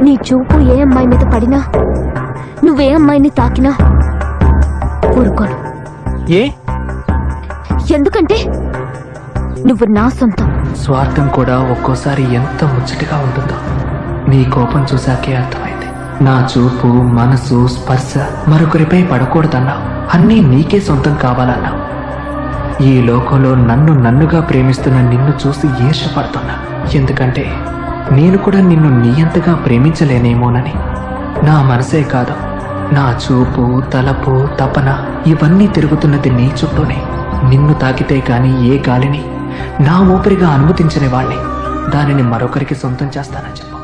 నీ చూపు ఏ అమ్మాయి మీద పడినా, నువ్వే అమ్మాయిని తాకినా ఊరుకోను. ఏ? ఎందుకంటే నువ్వు నా సొంతం. స్వార్థం కూడా ఒక్కోసారి ఎంత ముచ్చటగా ఉంటుందో నీ కోపం చూశాకే అర్థమైంది. నా చూపు, మనసు, స్పర్శ మరొకరిపై పడకూడదన్నావు. అన్నీ నీకే సొంతం కావాలన్నావు. ఈ లోకంలో నన్నుగా ప్రేమిస్తున్న నిన్ను చూసి ఈర్ష్యపడుతున్నా. ఎందుకంటే నేను కూడా నిన్ను నీ అంతగా ప్రేమించలేనేమోనని. నా మనసే కాదు, నా చూపు, తలపు, తపన ఇవన్నీ తిరుగుతున్నది నీ చుట్టూనే. నిన్ను తాకితే కానీ ఏ గాలిని నా ఊపిరిగా అనుమతించని వాణ్ణి దానిని మరొకరికి సొంతం చేస్తానని చెప్పు.